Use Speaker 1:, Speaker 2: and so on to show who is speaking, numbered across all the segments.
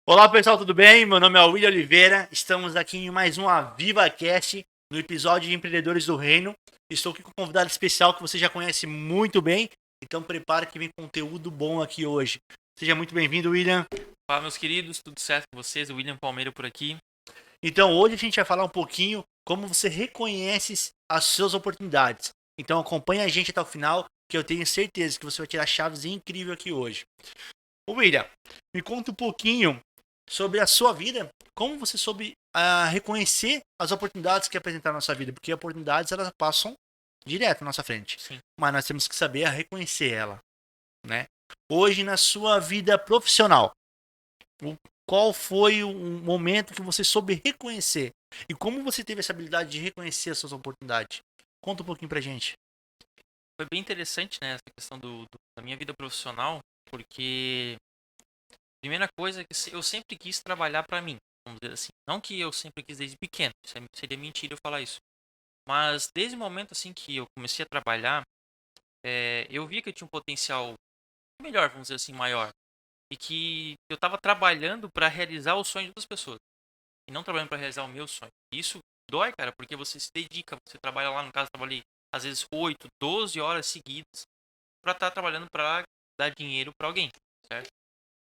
Speaker 1: Olá pessoal, tudo bem? Meu nome é William Oliveira, estamos aqui em mais um AvivaCast, no episódio de Empreendedores do Reino. Estou aqui com um convidado especial que você já conhece muito bem, então prepara que vem conteúdo bom aqui hoje. Seja muito bem-vindo, William.
Speaker 2: Fala, meus queridos, tudo certo com vocês? O William Palmeira por aqui.
Speaker 1: Então hoje a gente vai falar um pouquinho como você reconhece as suas oportunidades. Então acompanhe a gente até o final, que eu tenho certeza que você vai tirar chaves incríveis aqui hoje. Ô William, me conta um pouquinho sobre a sua vida, como você soube reconhecer as oportunidades que apresentaram na sua vida, porque oportunidades elas passam direto na nossa frente,
Speaker 2: Sim.
Speaker 1: mas nós temos que saber reconhecer ela, né? Hoje na sua vida profissional, qual foi o momento que você soube reconhecer e como você teve essa habilidade de reconhecer as suas oportunidades? Conta um pouquinho pra gente.
Speaker 2: Foi bem interessante, né, essa questão da minha vida profissional, porque a primeira coisa é que eu sempre quis trabalhar pra mim, vamos dizer assim. Não que eu sempre quis desde pequeno, seria mentira eu falar isso. Mas desde o momento assim que eu comecei a trabalhar, eu via que eu tinha um potencial melhor, vamos dizer assim, maior. E que eu estava trabalhando para realizar o sonho das pessoas. E não trabalhando para realizar o meu sonho. Isso dói, cara, porque você se dedica, você trabalha lá, no caso, eu trabalhei às vezes 8, 12 horas seguidas para estar trabalhando para dar dinheiro para alguém, certo?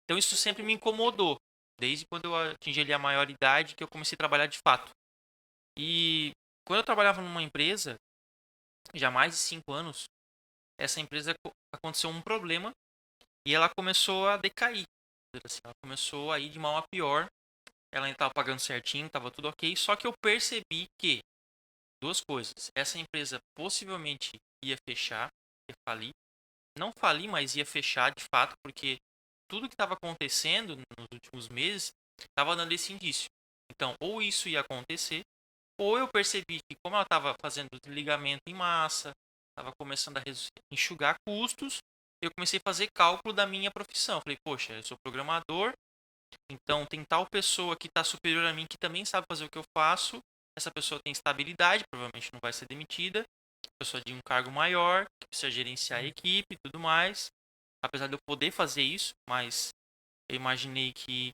Speaker 2: Então isso sempre me incomodou, desde quando eu atingi ali a maioridade que eu comecei a trabalhar de fato. E quando eu trabalhava numa empresa, já há mais de 5 anos, essa empresa aconteceu um problema e ela começou a decair. Assim, ela começou a ir de mal a pior. Ela ainda estava pagando certinho, estava tudo ok, só que eu percebi que duas coisas. Essa empresa possivelmente ia fechar, ia falir. Não falir, mas ia fechar de fato, porque tudo que estava acontecendo nos últimos meses estava dando esse indício. Então, ou isso ia acontecer, ou eu percebi que, como ela estava fazendo desligamento em massa, estava começando a enxugar custos, eu comecei a fazer cálculo da minha profissão. Falei, poxa, eu sou programador, então tem tal pessoa que está superior a mim que também sabe fazer o que eu faço. Essa pessoa tem estabilidade, provavelmente não vai ser demitida. Pessoa de um cargo maior, que precisa gerenciar a equipe e tudo mais. Apesar de eu poder fazer isso, mas eu imaginei que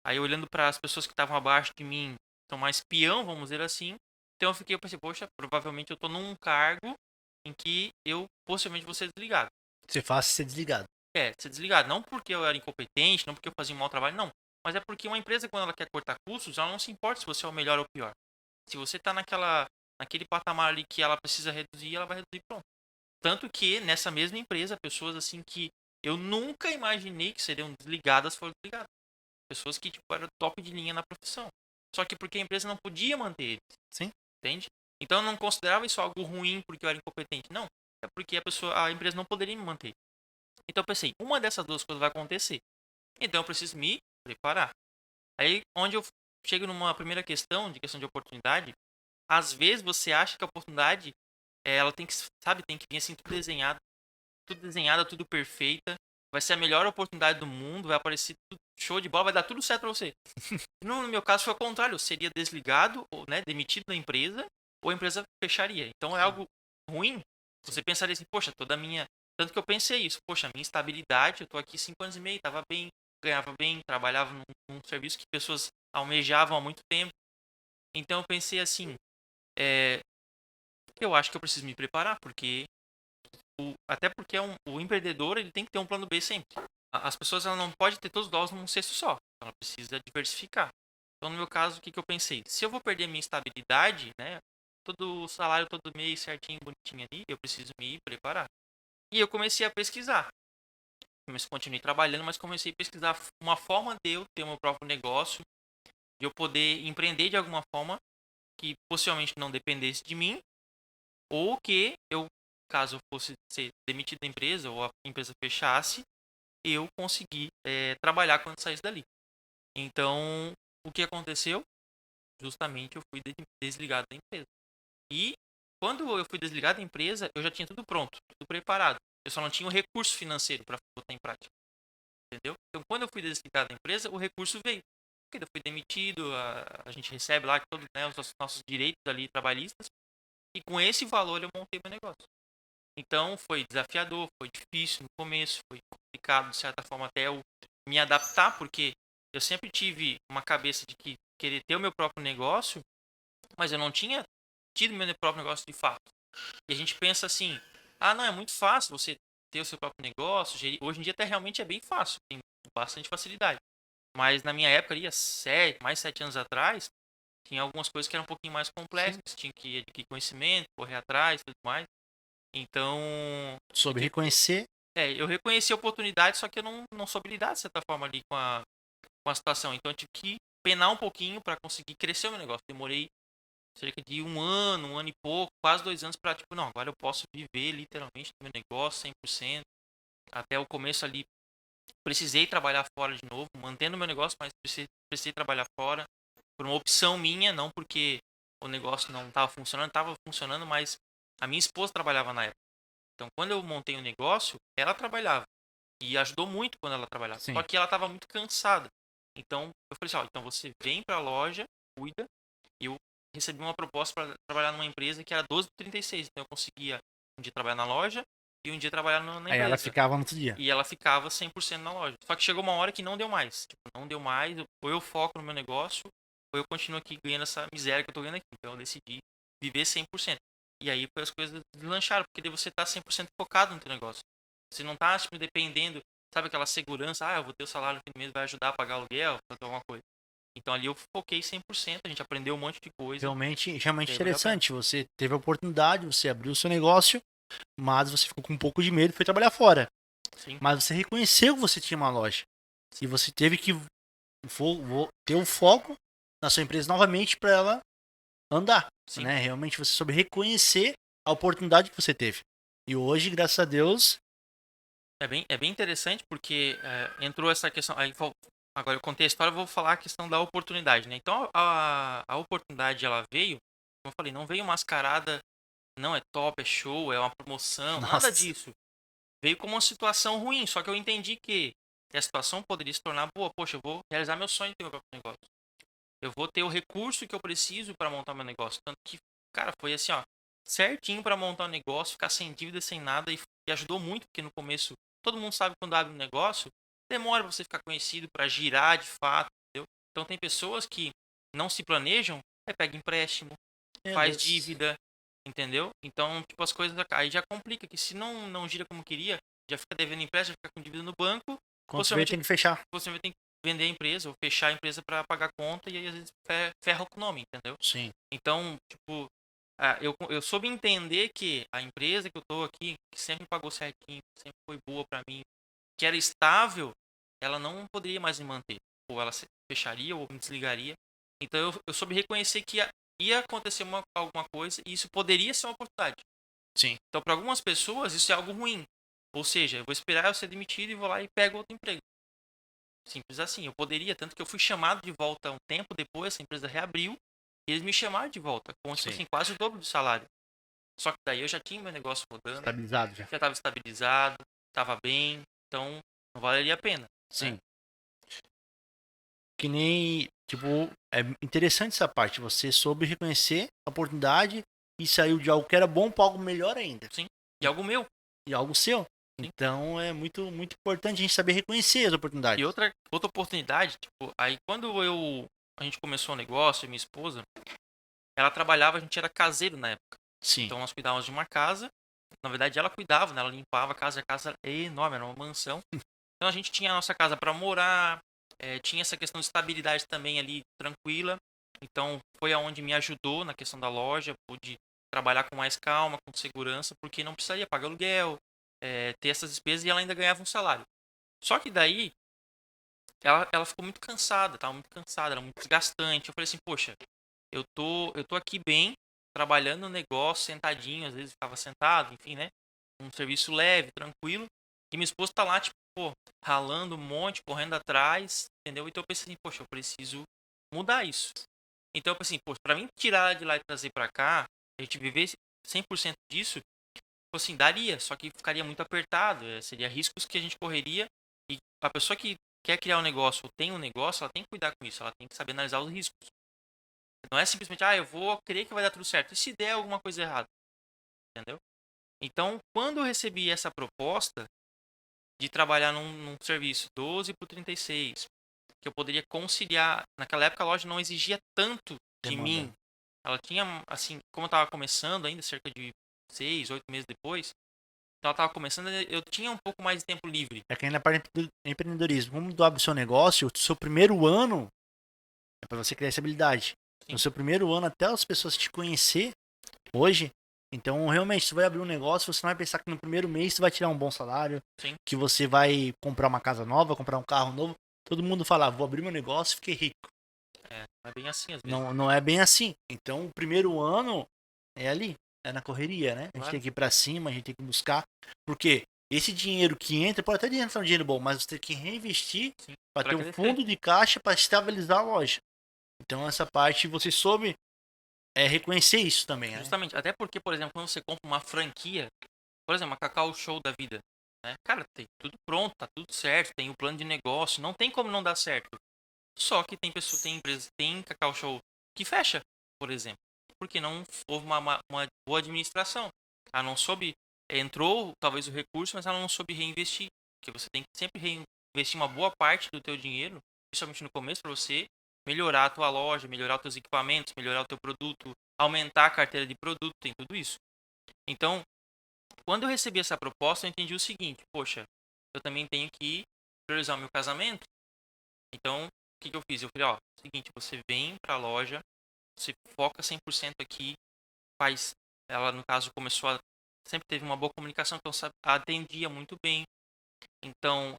Speaker 2: aí olhando para as pessoas que estavam abaixo de mim, são mais peão, vamos dizer assim. Então eu pensei, poxa, provavelmente eu estou num cargo em que eu possivelmente vou ser desligado.
Speaker 1: Você faz ser desligado.
Speaker 2: Ser desligado. Não porque eu era incompetente, não porque eu fazia um mau trabalho, não. Mas é porque uma empresa, quando ela quer cortar custos, ela não se importa se você é o melhor ou o pior. Se você está naquele patamar ali que ela precisa reduzir, ela vai reduzir pronto. Tanto que nessa mesma empresa, pessoas assim que eu nunca imaginei que seriam desligadas foram desligadas. Pessoas que tipo, eram top de linha na profissão. Só que porque a empresa não podia manter eles,
Speaker 1: Sim?
Speaker 2: entende? Então eu não considerava isso algo ruim porque eu era incompetente. Não. É porque a empresa não poderia me manter. Então eu pensei, uma dessas duas coisas vai acontecer. Então eu preciso me preparar. Aí onde eu chego numa primeira questão, de questão de oportunidade, às vezes você acha que a oportunidade, ela tem que, sabe, tem que vir assim tudo desenhada, tudo perfeita, vai ser a melhor oportunidade do mundo, vai aparecer tudo show de bola, vai dar tudo certo pra você. No meu caso foi o contrário, eu seria desligado, ou, né, demitido da empresa, ou a empresa fecharia. Então é
Speaker 1: Sim,
Speaker 2: algo ruim.
Speaker 1: sim.
Speaker 2: Você pensaria assim, poxa, toda a minha. Tanto que eu pensei isso, poxa, minha estabilidade, eu tô aqui 5 anos e meio, tava bem, ganhava bem, trabalhava num serviço que pessoas almejavam há muito tempo. Então eu pensei assim, é, eu acho que eu preciso me preparar, porque até porque o empreendedor ele tem que ter um plano B sempre. As pessoas ela não pode ter todos os ovos num cesto só, ela precisa diversificar. Então no meu caso, o que, que eu pensei? Se eu vou perder minha estabilidade, né, todo o salário todo mês certinho, bonitinho ali, eu preciso me preparar. E eu comecei a pesquisar. Continuei trabalhando, mas comecei a pesquisar uma forma de eu ter o meu próprio negócio, de eu poder empreender de alguma forma que possivelmente não dependesse de mim, ou que eu, caso eu fosse ser demitido da empresa ou a empresa fechasse, eu consegui trabalhar quando saísse dali. Então, o que aconteceu? Justamente eu fui desligado da empresa. E quando eu fui desligado da empresa, eu já tinha tudo pronto, tudo preparado. Eu só não tinha o recurso financeiro para botar em prática, entendeu? Então, quando eu fui desligado da empresa, o recurso veio. Porque eu fui demitido, a gente recebe lá todos, né, os nossos direitos ali trabalhistas, e com esse valor eu montei meu negócio. Então foi desafiador, foi difícil no começo, foi complicado de certa forma até eu me adaptar, porque eu sempre tive uma cabeça de que querer ter o meu próprio negócio, mas eu não tinha tido meu próprio negócio de fato. E a gente pensa assim, ah, não, é muito fácil você ter o seu próprio negócio. Hoje em dia até realmente é bem fácil, tem bastante facilidade. Mas na minha época ali, mais 7 anos atrás, tinha algumas coisas que eram um pouquinho mais
Speaker 1: Sim.
Speaker 2: complexas, tinha que adquirir conhecimento, correr atrás, tudo mais. Então, eu,
Speaker 1: Sobre
Speaker 2: tive-
Speaker 1: reconhecer.
Speaker 2: eu reconheci a oportunidade, só que eu não soube lidar de certa forma ali com a situação. Então, eu tive que penar um pouquinho para conseguir crescer o meu negócio. Demorei cerca de um ano e pouco, quase 2 anos para, tipo, não, agora eu posso viver literalmente do meu negócio 100%. Até o começo ali, precisei trabalhar fora de novo, mantendo o meu negócio, mas precisei trabalhar fora por uma opção minha, não porque o negócio não estava funcionando, mas a minha esposa trabalhava na época. Então, quando eu montei o negócio, ela trabalhava e ajudou muito quando ela trabalhava. Só
Speaker 1: Sim.
Speaker 2: que ela estava muito cansada. Então, eu falei assim, ó, então você vem para a loja, cuida. Eu recebi uma proposta para trabalhar numa empresa que era 12h36. Então, eu conseguia um dia trabalhar na loja e um dia trabalhar na
Speaker 1: Aí ela
Speaker 2: empresa.
Speaker 1: ficava no outro dia.
Speaker 2: E ela ficava 100% na loja. Só que chegou uma hora que não deu mais. Tipo, não deu mais. Ou eu foco no meu negócio, ou eu continuo aqui ganhando essa miséria que eu tô ganhando aqui. Então, eu decidi viver 100%. E aí, as coisas deslancharam, porque daí você tá 100% focado no teu negócio. Você não tá, tipo, dependendo, sabe, aquela segurança, eu vou ter o salário no fim do mês, vai ajudar a pagar aluguel, fazer alguma coisa. Então, ali eu foquei 100%, a gente aprendeu um monte de coisa,
Speaker 1: Realmente
Speaker 2: e aí valeu a pena.
Speaker 1: interessante. Você teve a oportunidade, você abriu o seu negócio, mas você ficou com um pouco de medo e foi trabalhar fora.
Speaker 2: Sim,
Speaker 1: Mas você reconheceu que você tinha uma loja. E você teve que ter o foco na sua empresa novamente para ela andar.
Speaker 2: sim.
Speaker 1: Né? Realmente você soube reconhecer a oportunidade que você teve. E hoje, graças a Deus,
Speaker 2: É bem interessante porque entrou essa questão. Agora eu contei a história, eu vou falar a questão da oportunidade, né? Então a oportunidade ela veio, como eu falei, não veio mascarada, não é top, é show, é uma promoção, nada
Speaker 1: nossa,
Speaker 2: disso. Veio como uma situação ruim, só que eu entendi que a situação poderia se tornar boa. Poxa, eu vou realizar meu sonho de ter meu próprio negócio. Eu vou ter o recurso que eu preciso para montar meu negócio. Tanto que, cara, foi assim, ó, certinho para montar um negócio, ficar sem dívida, sem nada e ajudou muito, porque no começo, todo mundo sabe quando abre um negócio, demora pra você ficar conhecido para girar de fato, entendeu? Então tem pessoas que não se planejam, aí pega empréstimo,
Speaker 1: meu
Speaker 2: faz
Speaker 1: Deus.
Speaker 2: dívida, entendeu? Então, tipo, as coisas aí já complica, que se não gira como queria, já fica devendo empréstimo, já fica com dívida no banco,
Speaker 1: Quando vê,
Speaker 2: possivelmente
Speaker 1: tem que fechar.
Speaker 2: você vai ter que vender a empresa ou fechar a empresa para pagar a conta e aí às vezes ferra com o nome, entendeu?
Speaker 1: Sim,
Speaker 2: Então, tipo, eu soube entender que a empresa que eu tô aqui, que sempre pagou certinho, sempre foi boa para mim, que era estável, ela não poderia mais me manter. Ou ela se fecharia ou me desligaria. Então eu soube reconhecer que ia acontecer alguma coisa e isso poderia ser uma oportunidade.
Speaker 1: sim.
Speaker 2: Então, para algumas pessoas, isso é algo ruim. Ou seja, eu vou esperar eu ser demitido e vou lá e pego outro emprego. Simples assim. Eu poderia, tanto que eu fui chamado de volta um tempo depois, essa empresa reabriu, e eles me chamaram de volta, com tipo
Speaker 1: Sim.
Speaker 2: assim, quase o dobro do salário. Só que daí eu já tinha meu negócio rodando,
Speaker 1: Estabilizado já.
Speaker 2: já estava estabilizado, estava bem, então não valeria a pena, né?
Speaker 1: Sim. Que nem, tipo, é interessante essa parte. Você soube reconhecer a oportunidade e saiu de algo que era bom para algo melhor ainda.
Speaker 2: Sim. E algo meu,
Speaker 1: E algo seu.
Speaker 2: sim.
Speaker 1: Então é muito, muito importante a gente saber reconhecer as
Speaker 2: E
Speaker 1: oportunidades.
Speaker 2: outra oportunidade, tipo, aí quando a gente começou o negócio, minha esposa, ela trabalhava, a gente era caseiro na época.
Speaker 1: Sim.
Speaker 2: Então nós cuidávamos de uma casa. Na verdade, ela cuidava, né? Ela limpava a casa era enorme, era uma mansão. Então a gente tinha a nossa casa para morar, tinha essa questão de estabilidade também ali tranquila. Então foi aonde me ajudou na questão da loja, pude trabalhar com mais calma, com segurança, porque não precisaria pagar aluguel, ter essas despesas e ela ainda ganhava um salário. Só que daí ela ficou muito cansada, estava muito cansada, era muito desgastante. Eu falei assim, poxa, eu tô aqui bem, trabalhando no negócio, sentadinho, às vezes ficava sentado, enfim, né? Um serviço leve, tranquilo. E minha esposa tá lá, tipo, pô, ralando um monte, correndo atrás, entendeu? Então eu pensei assim, poxa, eu preciso mudar isso. Então eu pensei assim, poxa, pra mim tirar de lá e trazer pra cá, a gente viver 100% disso, tipo assim, daria, só que ficaria muito apertado, seria riscos que a gente correria. E a pessoa que quer criar um negócio ou tem um negócio, ela tem que cuidar com isso, ela tem que saber analisar os riscos. Não é simplesmente, eu vou crer que vai dar tudo certo. E se der alguma coisa errada? Entendeu? Então, quando eu recebi essa proposta de trabalhar num serviço 12 por 36, que eu poderia conciliar. Naquela época a loja não exigia tanto de
Speaker 1: Demanda.
Speaker 2: mim. Ela tinha, assim, como eu tava começando ainda, cerca de 6, 8 meses depois, então ela tava começando, eu tinha um pouco mais de tempo livre.
Speaker 1: É que ainda parte do empreendedorismo. Como tu abre o seu negócio, o seu primeiro ano é para você criar essa habilidade.
Speaker 2: Sim.
Speaker 1: No seu primeiro ano, até as pessoas te conhecer hoje, então realmente, você vai abrir um negócio, você não vai pensar que no primeiro mês você vai tirar um bom salário,
Speaker 2: Sim.
Speaker 1: que você vai comprar uma casa nova, comprar um carro novo. Todo mundo fala, vou abrir meu negócio e fiquei rico.
Speaker 2: É bem assim às vezes.
Speaker 1: Não é bem assim. Então, o primeiro ano é ali, é na correria, né? A gente
Speaker 2: Claro.
Speaker 1: tem que ir pra cima, a gente tem que buscar. Porque esse dinheiro que entra, pode até entrar um dinheiro bom, mas você tem que reinvestir
Speaker 2: Sim.
Speaker 1: para
Speaker 2: Pra
Speaker 1: ter um
Speaker 2: crescer.
Speaker 1: fundo de caixa para estabilizar a loja. Então, essa parte você soube reconhecer isso também, né?
Speaker 2: Justamente. Até porque, por exemplo, quando você compra uma franquia, por exemplo, a Cacau Show da vida, né? Cara, tem tudo pronto, tá tudo certo, tem o plano de negócio, não tem como não dar certo. Só que tem pessoas, tem empresas, tem Cacau Show que fecha, por exemplo, porque não houve uma boa administração. Ela não soube, entrou talvez o recurso, mas ela não soube reinvestir. Porque você tem que sempre reinvestir uma boa parte do teu dinheiro, principalmente no começo, para você melhorar a tua loja, melhorar os teus equipamentos, melhorar o teu produto, aumentar a carteira de produto, tem tudo isso. Então, quando eu recebi essa proposta, eu entendi o seguinte: poxa, eu também tenho que priorizar o meu casamento. Então, o que eu fiz? Eu falei, ó, seguinte, você vem pra loja, você foca 100% aqui, faz, ela no caso começou a, sempre teve uma boa comunicação, então atendia muito bem. Então,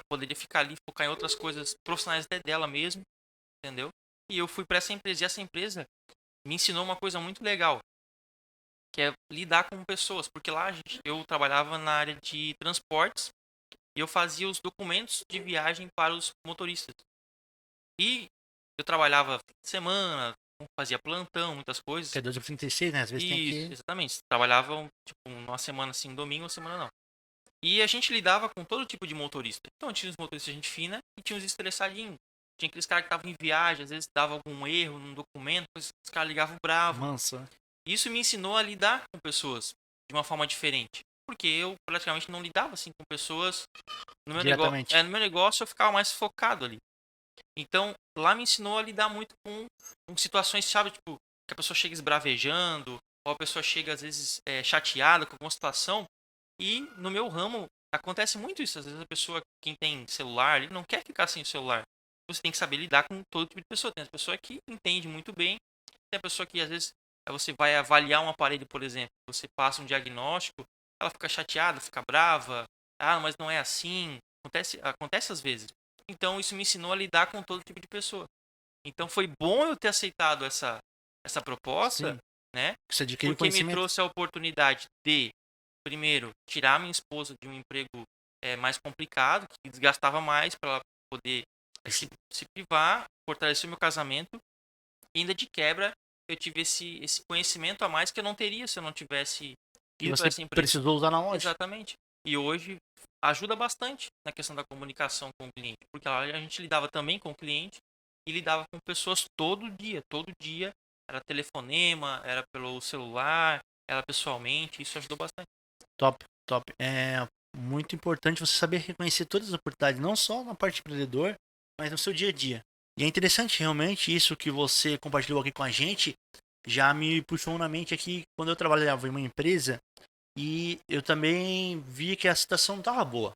Speaker 2: poderia ficar ali, focar em outras coisas profissionais até dela mesmo, entendeu? E eu fui pra essa empresa, e essa empresa me ensinou uma coisa muito legal, que é lidar com pessoas, porque lá eu trabalhava na área de transportes e eu fazia os documentos de viagem para os motoristas. E eu trabalhava fim de semana, fazia plantão, muitas coisas.
Speaker 1: Que é 2 por 36, né? Às vezes tem
Speaker 2: Isso,
Speaker 1: que.
Speaker 2: exatamente. Trabalhava tipo uma semana assim, um domingo, uma semana não. E a gente lidava com todo tipo de motorista. Então tinha os motoristas gente fina e tinha os estressadinhos. Tinha aqueles caras que estavam em viagem, às vezes dava algum erro num documento, os caras ligavam bravo.
Speaker 1: Manso, né?
Speaker 2: Isso me ensinou a lidar com pessoas de uma forma diferente. Porque eu praticamente não lidava assim com pessoas no meu negócio.
Speaker 1: Diretamente.
Speaker 2: No meu negócio eu ficava mais focado ali. Então, lá me ensinou a lidar muito com situações, sabe, tipo, que a pessoa chega esbravejando, ou a pessoa chega, às vezes, chateada com alguma situação. E no meu ramo, acontece muito isso. Às vezes a pessoa, quem tem celular, ele não quer ficar sem o celular. Você tem que saber lidar com todo tipo de pessoa. Tem as pessoas que entende muito bem, tem a pessoa que, às vezes, você vai avaliar um aparelho, por exemplo, você passa um diagnóstico, ela fica chateada, fica brava, ah, mas não é assim. Acontece às vezes. Então isso me ensinou a lidar com todo tipo de pessoa. Então foi bom eu ter aceitado essa proposta,
Speaker 1: Sim.
Speaker 2: né?
Speaker 1: Você adquire
Speaker 2: Porque me
Speaker 1: conhecimento.
Speaker 2: trouxe a oportunidade de, primeiro, tirar minha esposa de um emprego mais complicado, que desgastava mais para ela poder se privar, fortalecer o meu casamento. E ainda de quebra, eu tive esse conhecimento a mais que eu não teria se eu não tivesse
Speaker 1: Que
Speaker 2: ido para
Speaker 1: você
Speaker 2: essa empresa.
Speaker 1: precisou usar na loja.
Speaker 2: Exatamente. E hoje ajuda bastante na questão da comunicação com o cliente, porque lá a gente lidava também com o cliente e lidava com pessoas todo dia era telefonema, era pelo celular, era pessoalmente, isso ajudou bastante.
Speaker 1: Top, top. É muito importante você saber reconhecer todas as oportunidades, não só na parte empreendedor, mas no seu dia a dia. E é interessante realmente isso que você compartilhou aqui com a gente, já me puxou na mente aqui quando eu trabalhava em uma empresa e eu também vi que a situação não estava boa.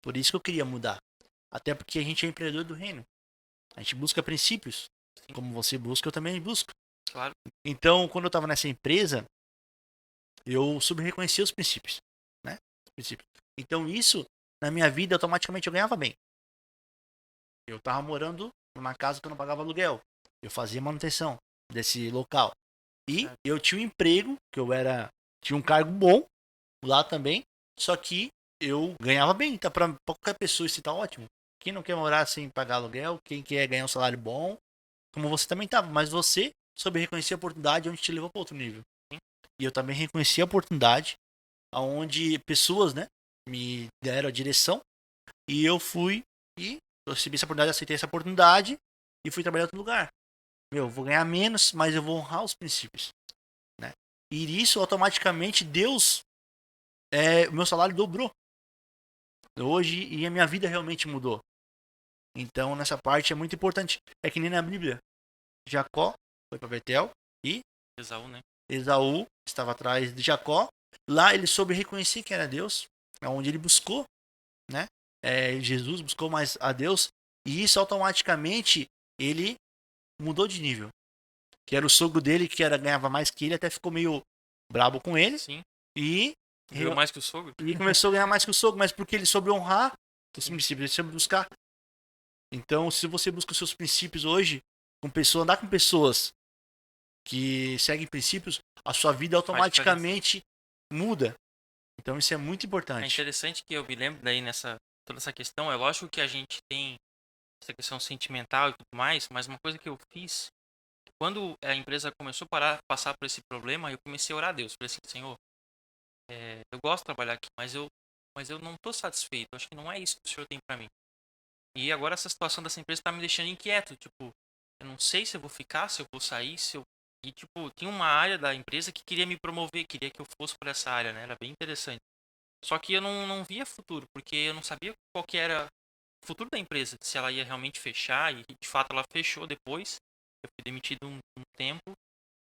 Speaker 1: Por isso que eu queria mudar. Até porque a gente é empreendedor do reino. A gente busca princípios. Como você busca, eu também busco.
Speaker 2: Claro.
Speaker 1: Então, quando eu estava nessa empresa, eu soube reconhecer os princípios, né? Os princípios. Então, isso, na minha vida, automaticamente eu ganhava bem. Eu estava morando numa casa que eu não pagava aluguel. Eu fazia manutenção desse local. E eu tinha um emprego, que tinha um cargo bom lá também, só que eu ganhava bem. Então, para qualquer pessoa isso tá ótimo. Quem não quer morar sem pagar aluguel, quem quer ganhar um salário bom, como você também estava, mas você soube reconhecer a oportunidade onde te levou para outro nível. E eu também reconheci a oportunidade onde pessoas, né, me deram a direção e eu fui e eu recebi essa oportunidade, aceitei essa oportunidade e fui trabalhar em outro lugar. Eu vou ganhar menos, mas eu vou honrar os princípios, né? E isso automaticamente Deus, o meu salário dobrou hoje e a minha vida realmente mudou. Então, nessa parte é muito importante. É que nem na Bíblia. Jacó foi para Betel e
Speaker 2: Esaú, né?
Speaker 1: Esaú estava atrás de Jacó. Lá ele soube reconhecer que era Deus, onde ele buscou, né? Jesus buscou mais a Deus e isso automaticamente ele mudou de nível. Que era o sogro dele que ganhava mais que ele, até ficou meio brabo com ele
Speaker 2: Sim.
Speaker 1: e,
Speaker 2: Ganhou mais que o sogro?
Speaker 1: e começou a ganhar mais que o sogro, mas porque ele soube honrar os princípios, ele soube buscar. Então, se você busca os seus princípios hoje, andar com pessoas que seguem princípios, a sua vida automaticamente muda. Então isso é muito
Speaker 2: É
Speaker 1: importante.
Speaker 2: interessante que eu me lembro daí toda essa questão. É lógico que a gente tem essa questão sentimental e tudo mais, mas uma coisa que eu fiz, quando a empresa começou a passar por esse problema, eu comecei a orar a Deus. Falei assim, Senhor, eu gosto de trabalhar aqui, mas eu não estou satisfeito. Acho que não é isso que o Senhor tem para mim. E agora essa situação dessa empresa está me deixando inquieto. Tipo, eu não sei se eu vou ficar, se eu vou sair, se eu... E, tipo, tinha uma área da empresa que queria me promover, queria que eu fosse para essa área, né? Era bem interessante. Só que eu não via futuro, porque eu não sabia qual que era o futuro da empresa, se ela ia realmente fechar, e de fato ela fechou depois. Eu fui demitido um tempo,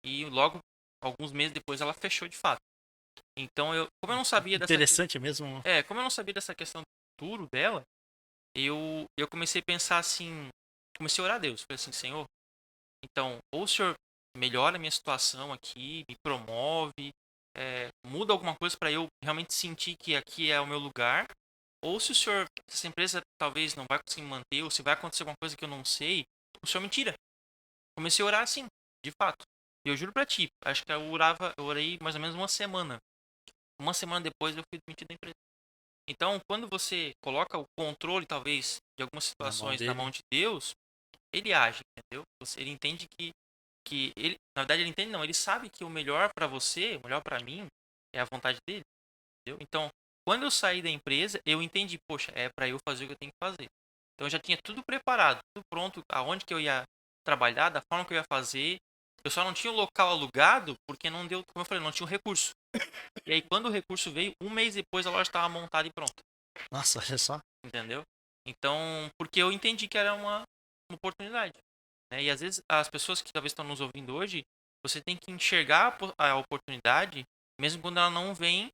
Speaker 2: e logo, alguns meses depois, ela fechou de fato. Então, como eu não sabia
Speaker 1: Interessante mesmo.
Speaker 2: como eu não sabia dessa questão do futuro dela, eu comecei a pensar assim, comecei a orar a Deus, falei assim, Senhor, então, ou o Senhor melhora a minha situação aqui, me promove, muda alguma coisa para eu realmente sentir que aqui é o meu lugar, ou se o Senhor, se essa empresa talvez não vai conseguir manter, ou se vai acontecer alguma coisa que eu não sei, o Senhor me tira. Comecei a orar assim, de fato. E eu juro pra ti, acho que eu orei mais ou menos uma semana. Uma semana depois eu fui demitido da empresa. Então, quando você coloca o controle, talvez, de algumas situações na mão de Deus, ele age, entendeu? Ele entende que ele, na verdade, ele entende não, ele sabe que o melhor para você, o melhor para mim, é a vontade dele, entendeu? Então, quando eu saí da empresa, eu entendi, poxa, é para eu fazer o que eu tenho que fazer. Então, eu já tinha tudo preparado, tudo pronto, aonde que eu ia trabalhar, da forma que eu ia fazer. Eu só não tinha o local alugado porque não deu, como eu falei, não tinha o recurso. E aí, quando o recurso veio, um mês depois a loja estava montada e pronta.
Speaker 1: Nossa, olha só.
Speaker 2: Entendeu? Então, porque eu entendi que era uma oportunidade. Né? E às vezes as pessoas que talvez estão nos ouvindo hoje, você tem que enxergar a oportunidade, mesmo quando ela não vem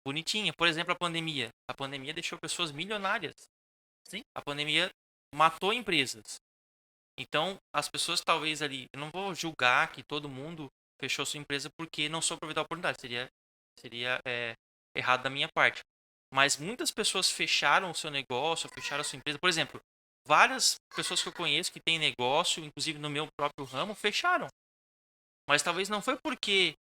Speaker 2: bonitinha. Por exemplo, a pandemia. A pandemia deixou pessoas milionárias.
Speaker 1: Sim.
Speaker 2: A pandemia matou empresas. Então, as pessoas talvez ali, eu não vou julgar que todo mundo fechou sua empresa porque não soube aproveitar a oportunidade. Seria errado da minha parte. Mas muitas pessoas fecharam o seu negócio, fecharam a sua empresa. Por exemplo, várias pessoas que eu conheço que têm negócio, inclusive no meu próprio ramo, fecharam. Mas talvez não foi porque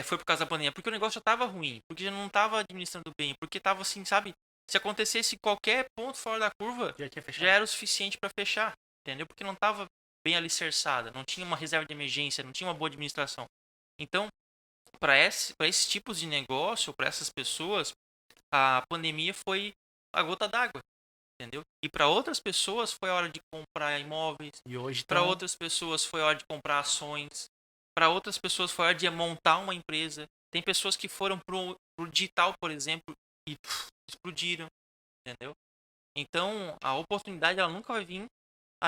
Speaker 2: foi por causa da pandemia, porque o negócio já estava ruim, porque já não estava administrando bem, porque estava assim, sabe? Se acontecesse qualquer ponto fora da curva, já era o suficiente para fechar, entendeu? Porque não estava bem alicerçada, não tinha uma reserva de emergência, não tinha uma boa administração. Então, para esses tipos de negócio, para essas pessoas, a pandemia foi a gota d'água, entendeu? E para outras pessoas foi a hora de comprar imóveis,
Speaker 1: E hoje
Speaker 2: para outras pessoas foi a hora de comprar ações, para outras pessoas foi a hora de montar uma empresa. Tem pessoas que foram pro digital, por exemplo, e explodiram, entendeu? Então, a oportunidade ela nunca vai vir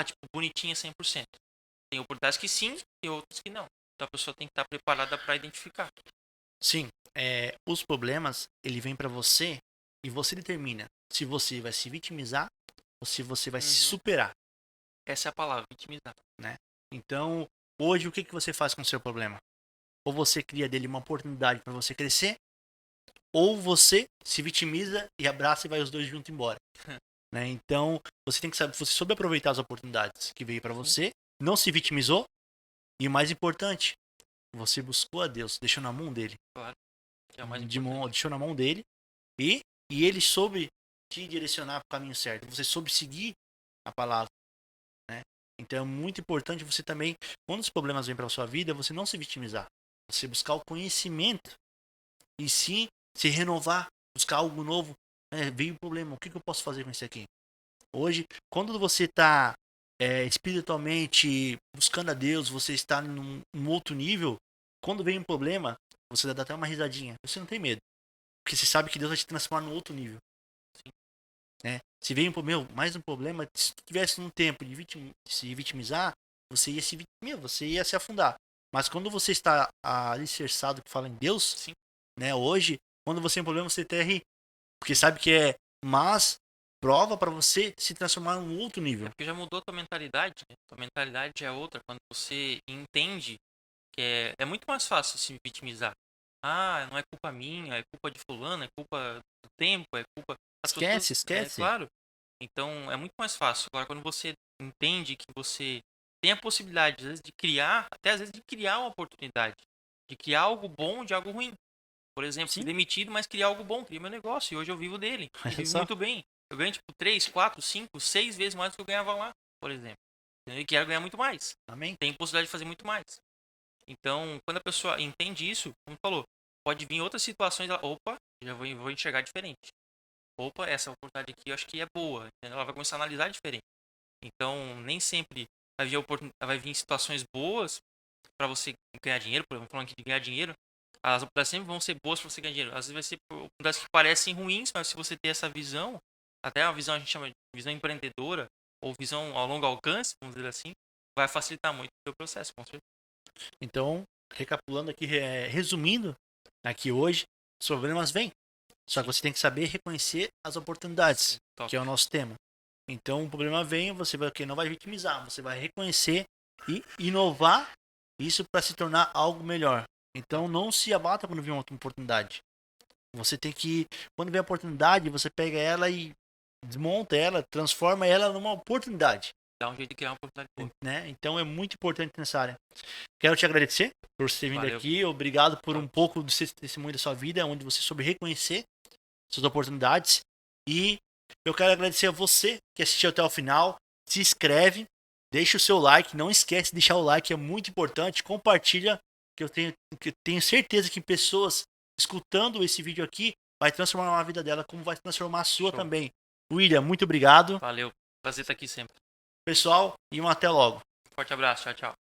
Speaker 2: tipo bonitinha 100%. Tem oportunidades que sim, tem outras que não. Então a pessoa tem que estar preparada para identificar.
Speaker 1: Sim, os problemas, ele vem para você e você determina se você vai se vitimizar ou se você vai se superar.
Speaker 2: Essa é a palavra, vitimizar.
Speaker 1: Né? Então, hoje, o que você faz com o seu problema? Ou você cria dele uma oportunidade para você crescer, ou você se vitimiza e abraça e vai os dois juntos embora. Né? Então, você tem que saber, você soube aproveitar as oportunidades que veio para você, não se vitimizou, e o mais importante, você buscou a Deus, deixou na mão dele.
Speaker 2: Claro. Que é o mais importante.
Speaker 1: Deixou na mão dele e ele soube te direcionar para o caminho certo. Você soube seguir a palavra. Né? Então é muito importante você também, quando os problemas vêm para a sua vida, você não se vitimizar. Você buscar o conhecimento e sim se renovar, buscar algo novo. Veio o problema, o que eu posso fazer com isso aqui? Hoje, quando você está espiritualmente buscando a Deus, você está num outro nível, quando vem um problema, você dá até uma risadinha. Você não tem medo. Porque você sabe que Deus vai te transformar num outro nível. né? Se veio mais um problema, se tu tivesse um tempo de se vitimizar, você ia se afundar. Mas quando você está alicerçado, que fala em Deus,
Speaker 2: Sim.
Speaker 1: né? Hoje, quando você tem um problema, você até ri, porque sabe que mas prova para você se transformar em um outro nível.
Speaker 2: Porque já mudou a tua mentalidade, né? Tua mentalidade é outra. Quando você entende que é muito mais fácil se vitimizar. Ah, não é culpa minha, é culpa de fulano, é culpa do tempo, é culpa das pessoas. É
Speaker 1: Esquece.
Speaker 2: claro. Então é muito mais fácil. Agora, quando você entende que você tem a possibilidade, às vezes, de criar, até às vezes de criar uma oportunidade, de criar algo bom de algo ruim. Por exemplo, fui
Speaker 1: Sim,
Speaker 2: demitido, mas criar algo bom, criei meu negócio e hoje eu vivo dele. E
Speaker 1: olha
Speaker 2: vivo
Speaker 1: só.
Speaker 2: muito bem. Eu ganho tipo 3, 4, 5, 6 vezes mais do que eu ganhava lá, por exemplo. Entendeu? E quero ganhar muito mais.
Speaker 1: Amém?
Speaker 2: Tem possibilidade de fazer muito mais. Então, quando a pessoa entende isso, como falou, pode vir outras situações, ela, opa, já vou enxergar diferente. Opa, essa oportunidade aqui eu acho que é boa. Entendeu? Ela vai começar a analisar diferente. Então, nem sempre vai vir situações boas para você ganhar dinheiro, por exemplo, falando aqui de ganhar dinheiro, as oportunidades sempre vão ser boas para você ganhar dinheiro. Às vezes vai ser oportunidades que parecem ruins, mas se você ter essa visão, até a visão a gente chama de visão empreendedora ou visão a longo alcance, vamos dizer assim, vai facilitar muito o seu processo, com certeza.
Speaker 1: Então, recapitulando aqui, resumindo, aqui hoje, os problemas vêm. Só que
Speaker 2: Sim,
Speaker 1: você tem que saber reconhecer as oportunidades,
Speaker 2: sim, top.
Speaker 1: que é o nosso tema. Então, o problema vem, você vai não vai vitimizar, você vai reconhecer e inovar isso para se tornar algo melhor. Então, não se abata quando vem uma oportunidade. Você tem que, quando vem a oportunidade, você pega ela e desmonta ela, transforma ela numa oportunidade,
Speaker 2: Dá um jeito de criar uma oportunidade boa.
Speaker 1: né? Então, é muito importante nessa área. Quero te agradecer por você ter vindo
Speaker 2: Valeu.
Speaker 1: aqui. Obrigado por
Speaker 2: Top.
Speaker 1: um pouco do testemunho da sua vida, onde você soube reconhecer suas oportunidades. E eu quero agradecer a você que assistiu até o final. Se inscreve, deixa o seu like. Não esquece de deixar o like, é muito importante. Compartilha, que eu tenho certeza que pessoas escutando esse vídeo aqui vai transformar a vida dela, como vai transformar a sua
Speaker 2: Show.
Speaker 1: também. William, muito obrigado.
Speaker 2: Valeu. Prazer estar aqui sempre.
Speaker 1: Pessoal, e até logo.
Speaker 2: Forte abraço. Tchau, tchau.